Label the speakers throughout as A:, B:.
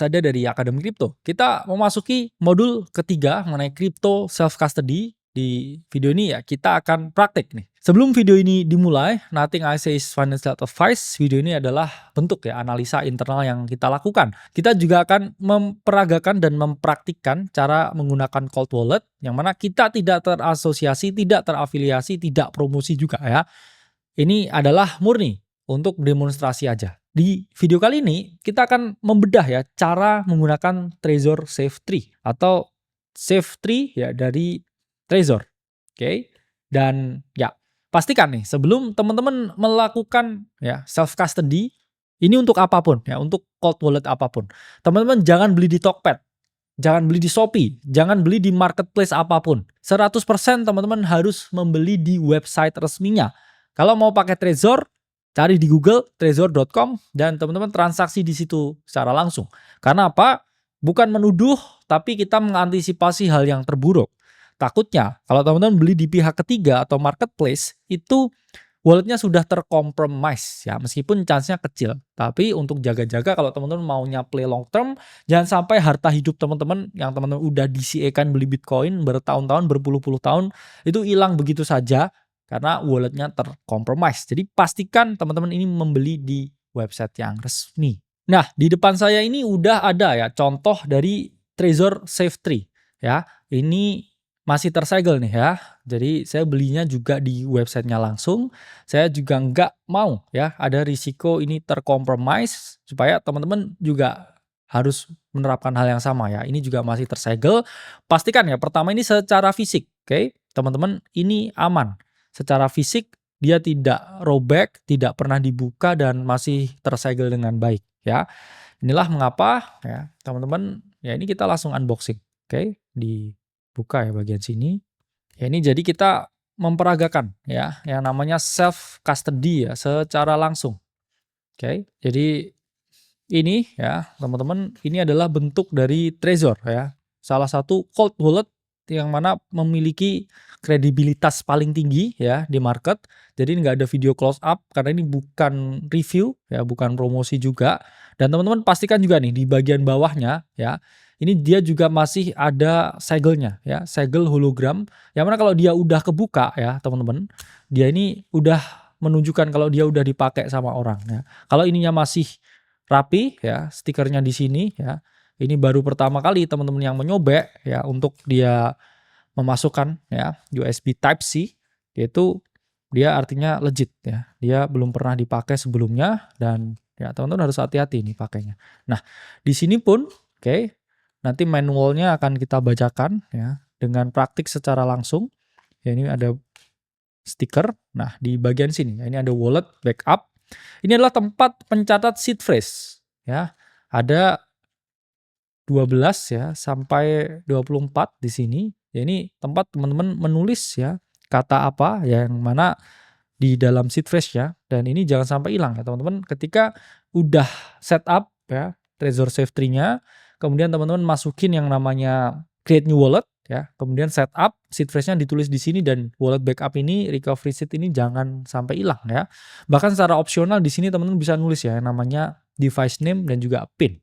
A: Ada dari Akademi Kripto. Kita memasuki modul ketiga mengenai crypto self custody. Di video ini ya kita akan praktek nih. Sebelum video ini dimulai, nothing I say is financial advice. Video ini adalah bentuk ya analisa internal yang kita lakukan. Kita juga akan memperagakan dan mempraktikkan cara menggunakan cold wallet yang mana kita tidak terasosiasi, tidak terafiliasi, tidak promosi juga ya. Ini adalah murni untuk demonstrasi aja. Di video kali ini kita akan membedah ya cara menggunakan Trezor Safe Tree atau Safe Tree ya dari Trezor. Oke. Dan ya pastikan nih sebelum teman-teman melakukan ya self custody ini untuk apapun ya, untuk cold wallet apapun. Teman-teman jangan beli di Tokped, jangan beli di Shopee, jangan beli di marketplace apapun. 100% teman-teman harus membeli di website resminya. Kalau mau pakai Trezor, cari di Google trezor.com dan teman-teman transaksi di situ secara langsung. Karena apa? Bukan menuduh, tapi kita mengantisipasi hal yang terburuk. Takutnya kalau teman-teman beli di pihak ketiga atau marketplace, itu walletnya sudah terkompromise ya, meskipun chance-nya kecil. Tapi untuk jaga-jaga kalau teman-teman maunya play long term, jangan sampai harta hidup teman-teman yang teman-teman udah DCA-kan beli Bitcoin bertahun-tahun, berpuluh-puluh tahun, itu hilang begitu saja karena walletnya terkompromise. Jadi pastikan teman-teman ini membeli di website yang resmi. Nah, di depan saya ini udah ada ya contoh dari Trezor Safe Tree ya. Ini masih tersegel nih ya. Jadi saya belinya juga di websitenya langsung. Saya juga nggak mau ya ada risiko ini terkompromise supaya teman-teman juga harus menerapkan hal yang sama ya. Ini juga masih tersegel. Pastikan ya pertama ini secara fisik, oke? Teman-teman ini aman. Secara fisik dia tidak robek, tidak pernah dibuka dan masih tersegel dengan baik ya. Inilah mengapa ya teman-teman ya ini kita langsung unboxing, oke? Dibuka ya bagian sini. Ya ini jadi kita memperagakan ya yang namanya self custody ya secara langsung. Oke. Jadi ini ya teman-teman ini adalah bentuk dari Trezor ya. Salah satu cold wallet yang mana memiliki kredibilitas paling tinggi ya di market. Jadi nggak ada video close up karena ini bukan review ya, bukan promosi juga. Dan teman-teman pastikan juga nih di bagian bawahnya ya, ini dia juga masih ada segelnya ya, segel hologram. Yang mana kalau dia udah kebuka ya teman-teman, dia ini udah menunjukkan kalau dia udah dipakai sama orang ya. Kalau ininya masih rapi ya, stikernya di sini ya. Ini baru pertama kali teman-teman yang menyobek ya untuk dia memasukkan ya USB Type C, yaitu dia artinya legit ya. Dia belum pernah dipakai sebelumnya dan ya teman-teman harus hati-hati nih pakainya. Nah, di sini pun oke, nanti manualnya akan kita bacakan ya dengan praktik secara langsung. Ya ini ada stiker. Nah, di bagian sini ya, ini ada wallet backup. Ini adalah tempat pencatat seed phrase ya. Ada 12 ya sampai 24 di sini. Ya ini tempat teman-teman menulis ya kata apa yang mana di dalam seed phrase ya. Dan ini jangan sampai hilang ya teman-teman. Ketika udah setup ya Trezor Safe Tree-nya, kemudian teman-teman masukin yang namanya create new wallet ya. Kemudian setup seed phrase-nya ditulis di sini dan wallet backup ini recovery seed ini jangan sampai hilang ya. Bahkan secara opsional di sini teman-teman bisa nulis ya yang namanya device name dan juga PIN.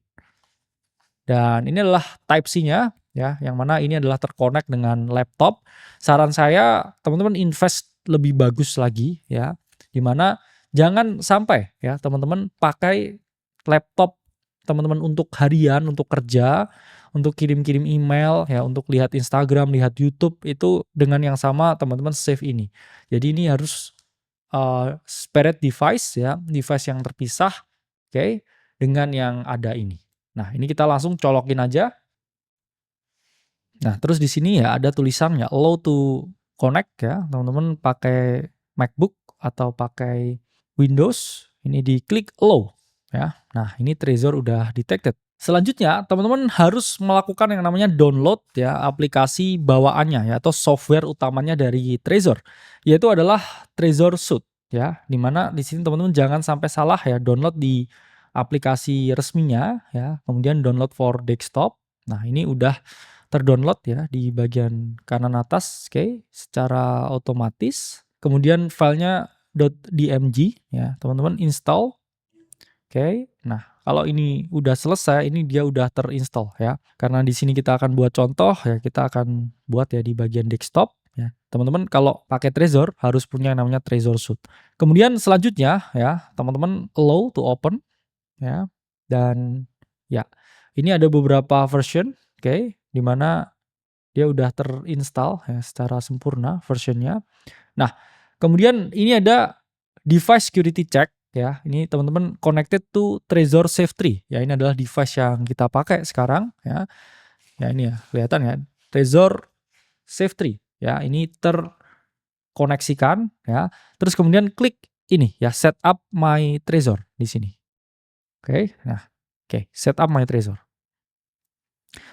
A: Dan ini adalah Type C-nya ya, yang mana ini adalah terkonek dengan laptop. Saran saya teman-teman invest lebih bagus lagi ya, dimana jangan sampai ya teman-teman pakai laptop teman-teman untuk harian, untuk kerja, untuk kirim-kirim email ya, untuk lihat Instagram, lihat YouTube itu dengan yang sama teman-teman save ini. Jadi ini harus separate device ya, device yang terpisah, oke, dengan yang ada ini. Nah, ini kita langsung colokin aja. Nah, terus di sini ya ada tulisannya allow to connect ya. Teman-teman pakai MacBook atau pakai Windows, ini diklik allow ya. Nah, ini Trezor udah detected. Selanjutnya, teman-teman harus melakukan yang namanya download ya aplikasi bawaannya ya atau software utamanya dari Trezor, yaitu adalah Trezor Suite ya. Dimana di sini teman-teman jangan sampai salah ya download di aplikasi resminya ya, kemudian download for desktop. Nah, ini udah terdownload ya di bagian kanan atas, oke, secara otomatis. Kemudian filenya .dmg ya, teman-teman install. Oke. Nah, kalau ini udah selesai, ini dia udah terinstall ya. Karena di sini kita akan buat contoh ya, kita akan buat ya di bagian desktop ya. Teman-teman kalau pakai Trezor harus punya yang namanya Trezor Suite. Kemudian selanjutnya ya, teman-teman allow to open ya. Dan ya, ini ada beberapa version, oke, di mana dia udah terinstall ya secara sempurna versionnya. Nah, kemudian ini ada device security check ya. Ini teman-teman connected to Trezor Safe 3 ya. Ini adalah device yang kita pakai sekarang ya. Ya ini ya, kelihatan ya. Trezor Safe 3 ya. Ini terkoneksikan ya. Terus kemudian klik ini ya, setup my Trezor di sini. Oke. Nah, oke, setup my Trezor.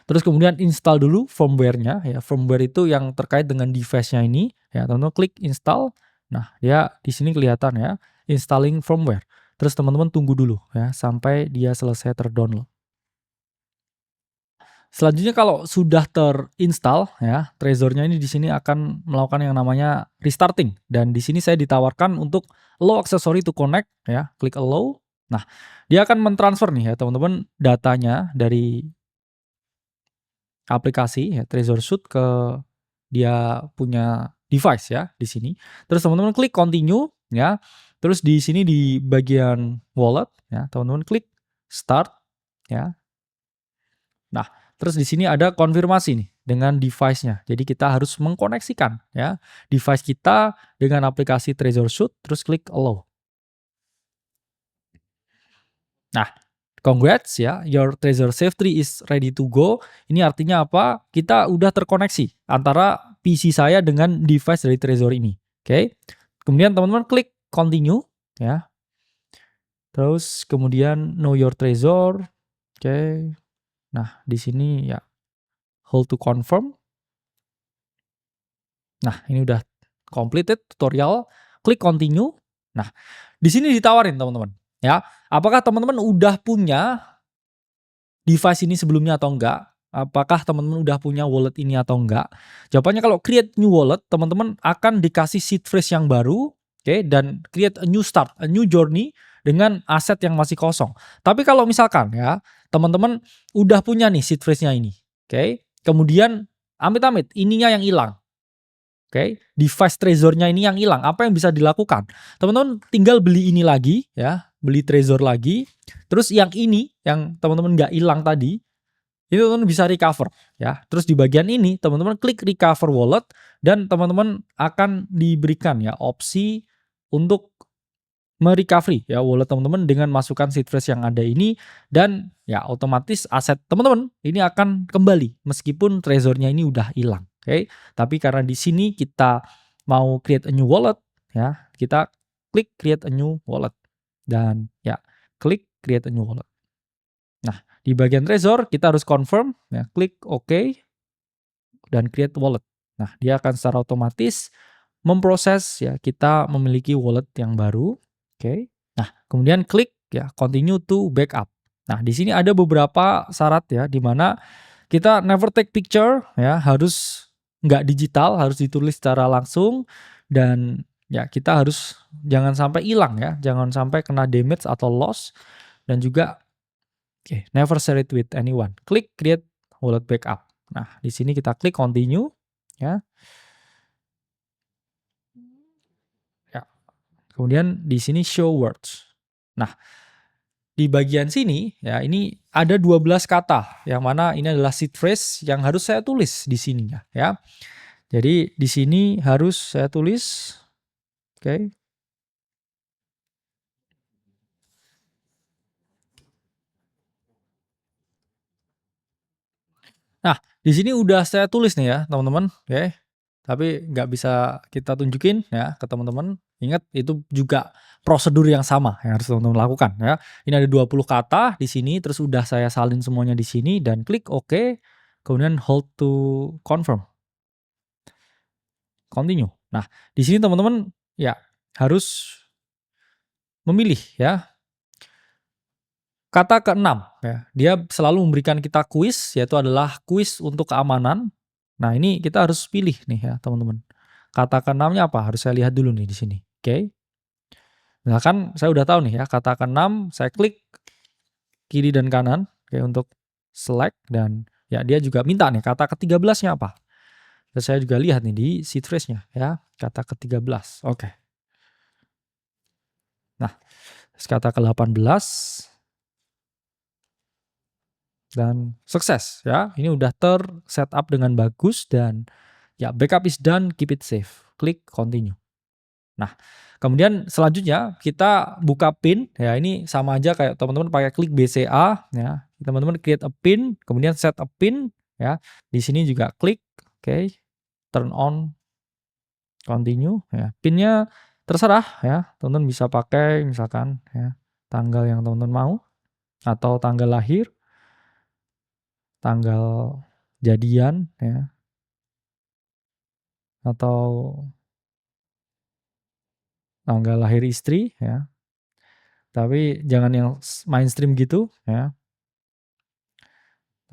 A: Terus kemudian install dulu firmware-nya ya. Firmware itu yang terkait dengan device-nya ini ya. Teman-teman klik install. Nah, dia di sini kelihatan ya, installing firmware. Terus teman-teman tunggu dulu ya sampai dia selesai terdownload. Selanjutnya kalau sudah terinstall ya, Trezor-nya ini di sini akan melakukan yang namanya restarting dan di sini saya ditawarkan untuk allow accessory to connect ya, klik allow. Nah, dia akan mentransfer nih ya teman-teman datanya dari aplikasi ya Trezor Suite ke dia punya device ya di sini. Terus teman-teman klik continue ya. Terus di sini di bagian wallet ya, teman-teman klik start ya. Nah, terus di sini ada konfirmasi nih dengan device-nya. Jadi kita harus mengkoneksikan ya device kita dengan aplikasi Trezor Suite terus klik allow. Nah, congrats ya, your Trezor Safe 3 is ready to go. Ini artinya apa? Kita udah terkoneksi antara PC saya dengan device dari Trezor ini. Oke. Kemudian teman-teman klik continue ya. Terus kemudian know your Trezor. Oke. Nah, di sini ya hold to confirm. Nah, ini udah completed tutorial. Klik continue. Nah, di sini ditawarin teman-teman ya. Apakah teman-teman udah punya device ini sebelumnya atau enggak? Apakah teman-teman udah punya wallet ini atau enggak? Jawabannya kalau create new wallet, teman-teman akan dikasih seed phrase yang baru, oke, dan create a new start, a new journey dengan aset yang masih kosong. Tapi kalau misalkan ya, teman-teman udah punya nih seed phrase-nya ini, oke, kemudian amit-amit ininya yang hilang. Oke, device Trezor-nya ini yang hilang. Apa yang bisa dilakukan? Teman-teman tinggal beli ini lagi ya, beli Trezor lagi. Terus yang ini yang teman-teman nggak hilang tadi, itu teman-teman bisa recover ya. Terus di bagian ini teman-teman klik recover wallet dan teman-teman akan diberikan ya opsi untuk merecovery ya wallet teman-teman dengan masukkan seed phrase yang ada ini dan ya otomatis aset teman-teman ini akan kembali meskipun Trezor-nya ini udah hilang. Oke, tapi karena di sini kita mau create a new wallet ya, kita klik create a new wallet dan ya klik create a new wallet. Nah, di bagian Trezor kita harus confirm ya, klik OK dan create wallet. Nah, dia akan secara otomatis memproses ya kita memiliki wallet yang baru. Oke. Nah, kemudian klik ya continue to backup. Nah, di sini ada beberapa syarat ya di mana kita never take picture ya, harus nggak digital, harus ditulis secara langsung dan ya kita harus jangan sampai hilang ya, jangan sampai kena damage atau loss dan juga never share it with anyone. Klik create wallet backup. Nah, di sini kita klik continue ya. Ya. Kemudian di sini show words. Nah, di bagian sini ya ini ada 12 kata yang mana ini adalah seed phrase yang harus saya tulis di sini ya. Jadi di sini harus saya tulis. Oke. Nah, di sini udah saya tulis nih ya, teman-teman, oke. Tapi nggak bisa kita tunjukin ya ke teman-teman. Ingat itu juga prosedur yang sama yang harus teman-teman lakukan ya. Ini ada 20 kata di sini, terus udah saya salin semuanya di sini dan klik OK, kemudian hold to confirm. Continue. Nah, di sini teman-teman ya harus memilih ya. Kata keenam ya, dia selalu memberikan kita kuis yaitu adalah kuis untuk keamanan. Nah, ini kita harus pilih nih ya, teman-teman. Kata keenamnya apa? Harus saya lihat dulu nih di sini. Oke. Misalkan saya udah tahu nih ya, kata keenam, saya klik kiri dan kanan, oke, untuk select, dan ya dia juga minta nih kata ke-13-nya apa. Dan saya juga lihat nih di seed phrase-nya ya, kata ke-13. Oke. Nah, kata ke-18 dan sukses ya. Ini udah ter-setup dengan bagus dan ya, backup is done, keep it safe. Klik continue. Nah, kemudian selanjutnya kita buka pin ya, ini sama aja kayak teman-teman pakai klik BCA ya. Teman-teman create a pin, kemudian set a pin ya. Di sini juga klik oke, turn on continue ya. Pinnya terserah ya. Teman-teman bisa pakai misalkan ya tanggal yang teman-teman mau atau tanggal lahir, tanggal jadian ya, atau tanggal lahir istri ya. Tapi jangan yang mainstream gitu ya.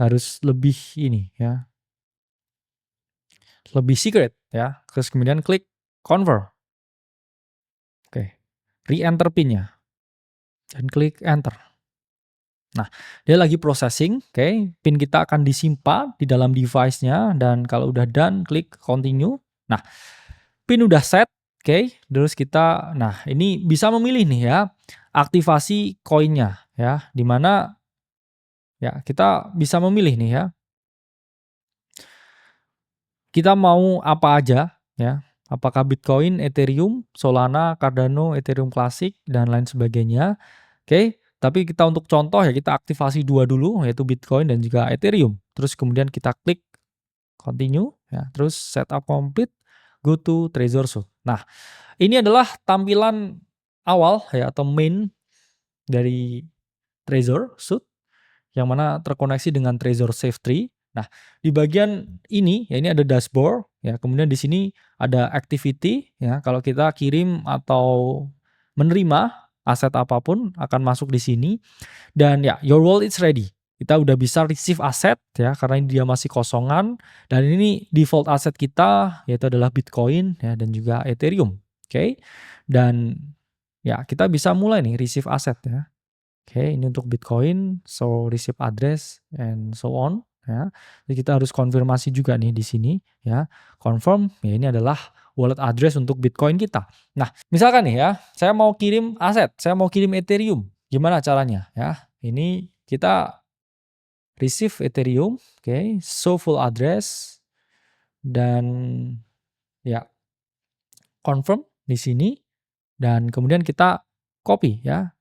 A: Harus lebih ini ya, lebih secret ya. Terus kemudian klik confirm. Oke. Re-enter pinnya dan klik enter. Nah, dia lagi processing, oke. Pin kita akan disimpan di dalam device-nya dan kalau udah done klik continue. Nah, pin udah set, oke. Terus kita ini bisa memilih nih ya, aktivasi koinnya ya, di mana ya kita bisa memilih nih ya. Kita mau apa aja ya, apakah Bitcoin, Ethereum, Solana, Cardano, Ethereum Classic, dan lain sebagainya. Oke, tapi kita untuk contoh ya kita aktivasi 2 dulu yaitu Bitcoin dan juga Ethereum. Terus kemudian kita klik continue ya, terus setup complete, go to Trezor Suite. Nah, ini adalah tampilan awal ya atau main dari Trezor Suite yang mana terkoneksi dengan Trezor Safe Tree. Nah, di bagian ini ya ini ada dashboard ya, kemudian di sini ada activity ya, kalau kita kirim atau menerima aset apapun akan masuk di sini dan ya your wallet is ready. Kita udah bisa receive aset ya karena ini dia masih kosongan dan ini default aset kita yaitu adalah Bitcoin ya dan juga Ethereum. Oke. Dan ya kita bisa mulai nih receive aset ya. Oke, ini untuk Bitcoin, so receive address and so on ya. Jadi kita harus konfirmasi juga nih di sini ya. Confirm ya, ini adalah wallet address untuk Bitcoin kita. Nah, misalkan nih ya, saya mau kirim aset, saya mau kirim Ethereum. Gimana caranya ya? Ini kita receive Ethereum, oke, show full address dan ya confirm di sini dan kemudian kita copy ya.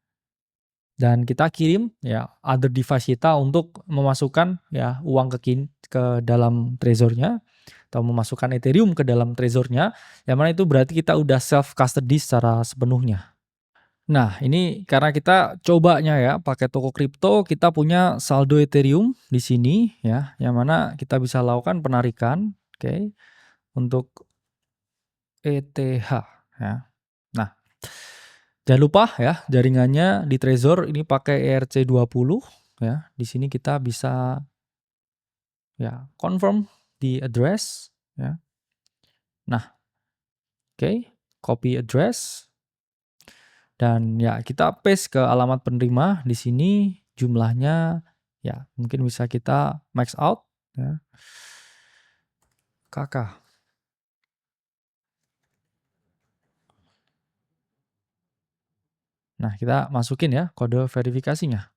A: Dan kita kirim ya other device kita untuk memasukkan ya uang ke dalam Trezornya atau memasukkan Ethereum ke dalam Trezornya, yang mana itu berarti kita udah self custody secara sepenuhnya. Nah, ini karena kita cobanya ya pakai toko kripto, kita punya saldo Ethereum di sini ya, yang mana kita bisa lakukan penarikan, oke, untuk ETH ya. Nah, jangan lupa ya jaringannya di Trezor ini pakai ERC20 ya. Di sini kita bisa ya confirm di address ya. Nah, oke, copy address dan ya kita paste ke alamat penerima di sini jumlahnya ya mungkin bisa kita max out ya. KK. Nah, kita masukin ya kode verifikasinya.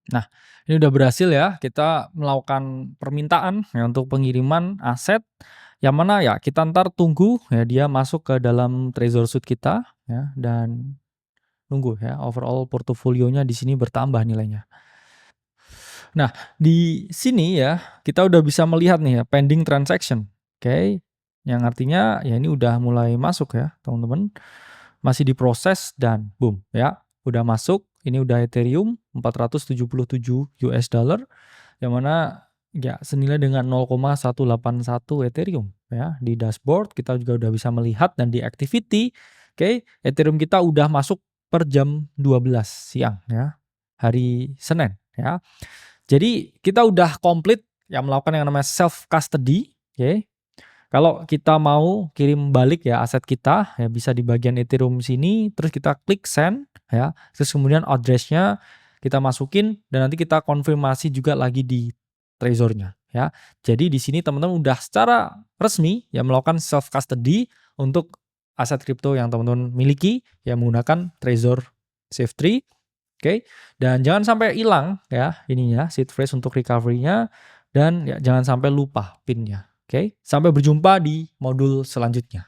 A: Nah, ini udah berhasil ya, kita melakukan permintaan ya untuk pengiriman aset, yang mana ya kita ntar tunggu ya dia masuk ke dalam Trezor Suite kita ya dan nunggu ya overall portofolionya di sini bertambah nilainya. Nah, di sini ya kita udah bisa melihat nih ya pending transaction. Oke. Yang artinya ya ini udah mulai masuk ya, teman-teman. masih diproses dan boom ya, udah masuk. Ini udah Ethereum 477 US dollar yang mana ya senilai dengan 0,181 Ethereum ya. Di dashboard kita juga udah bisa melihat dan di activity, oke, Ethereum kita udah masuk per jam 12 siang ya, hari Senin ya. Jadi kita udah komplit ya melakukan yang namanya self custody, oke. Kalau kita mau kirim balik ya aset kita ya bisa di bagian Ethereum sini, terus kita klik send ya, terus kemudian address-nya kita masukin dan nanti kita konfirmasi juga lagi di Trezor-nya ya. Jadi di sini teman-teman udah secara resmi ya melakukan self custody untuk aset kripto yang teman-teman miliki ya menggunakan Trezor Safe3. Oke. Dan jangan sampai hilang ya ininya seed phrase untuk recovery-nya dan ya jangan sampai lupa PIN-nya. Oke, sampai berjumpa di modul selanjutnya.